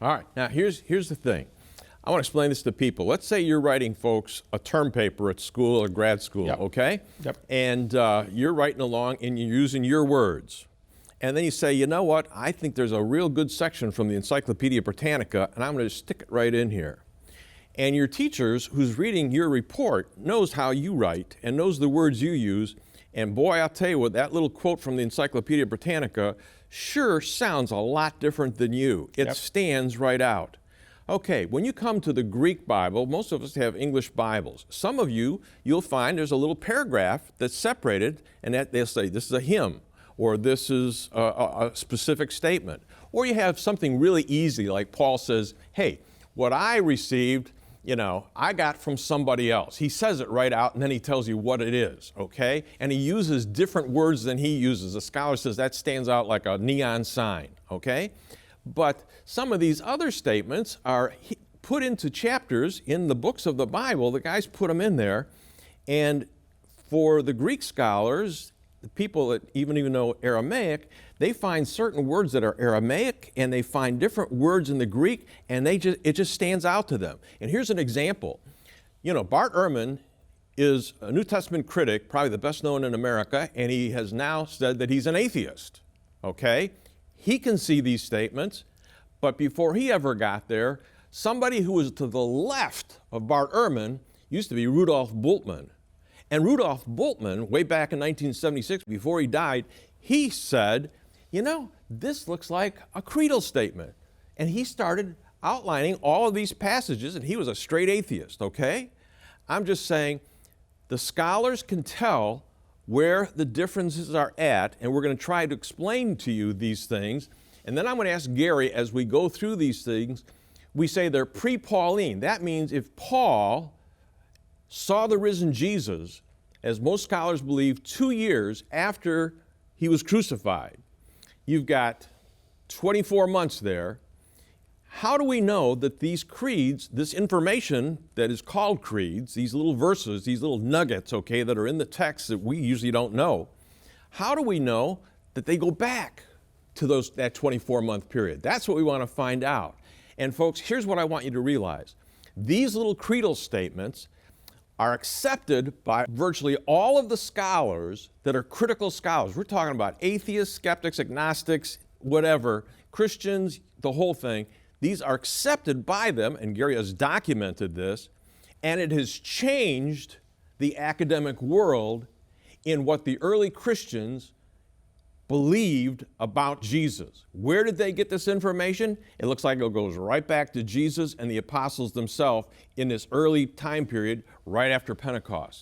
All right, now here's the thing. I want to explain this to people. Let's say you're writing, folks, a term paper at school or grad school, Yep. okay? Yep. And you're writing along and you're using your words. And then you say, you know what, I think there's a real good section from the Encyclopedia Britannica, and I'm going to stick it right in here. And your teachers, who's reading your report, knows how you write and knows the words you use. And boy, I'll tell you what, that little quote from the Encyclopedia Britannica sure sounds a lot different than you. It Yep. stands right out. Okay, when you come to the Greek Bible, most of us have English Bibles. Some of you, you'll find there's a little paragraph that's separated, and that they'll say this is a hymn, or this is a specific statement. Or you have something really easy, like Paul says, hey, what I received, I got from somebody else. He says it right out, and then he tells you what it is, okay? And he uses different words than he uses. A scholar says that stands out like a neon sign, okay? But some of these other statements are put into chapters in the books of the Bible. The guys put them in there. And for the Greek scholars, the people that even know Aramaic, they find certain words that are Aramaic, and they find different words in the Greek, and it just stands out to them. And here's an example. Bart Ehrman is a New Testament critic, probably the best known in America, and he has now said that he's an atheist, okay? He can see these statements, but before he ever got there, somebody who was to the left of Bart Ehrman used to be Rudolf Bultmann. And Rudolf Bultmann, way back in 1976, before he died, he said, this looks like a creedal statement. And he started outlining all of these passages, and he was a straight atheist, okay? I'm just saying, the scholars can tell where the differences are at, and we're going to try to explain to you these things. And then I'm going to ask Gary, as we go through these things, we say they're pre-Pauline. That means if Paul saw the risen Jesus, as most scholars believe, 2 years after he was crucified, you've got 24 months there. How do we know that these creeds, this information that is called creeds, these little verses, these little nuggets, okay, that are in the text that we usually don't know, how do we know that they go back to that 24-month period? That's what we want to find out. And folks, here's what I want you to realize. These little creedal statements are accepted by virtually all of the scholars that are critical scholars. We're talking about atheists, skeptics, agnostics, whatever, Christians, the whole thing. These are accepted by them, and Gary has documented this, and it has changed the academic world in what the early Christians believed about Jesus. Where did they get this information? It looks like it goes right back to Jesus and the apostles themselves in this early time period right after Pentecost.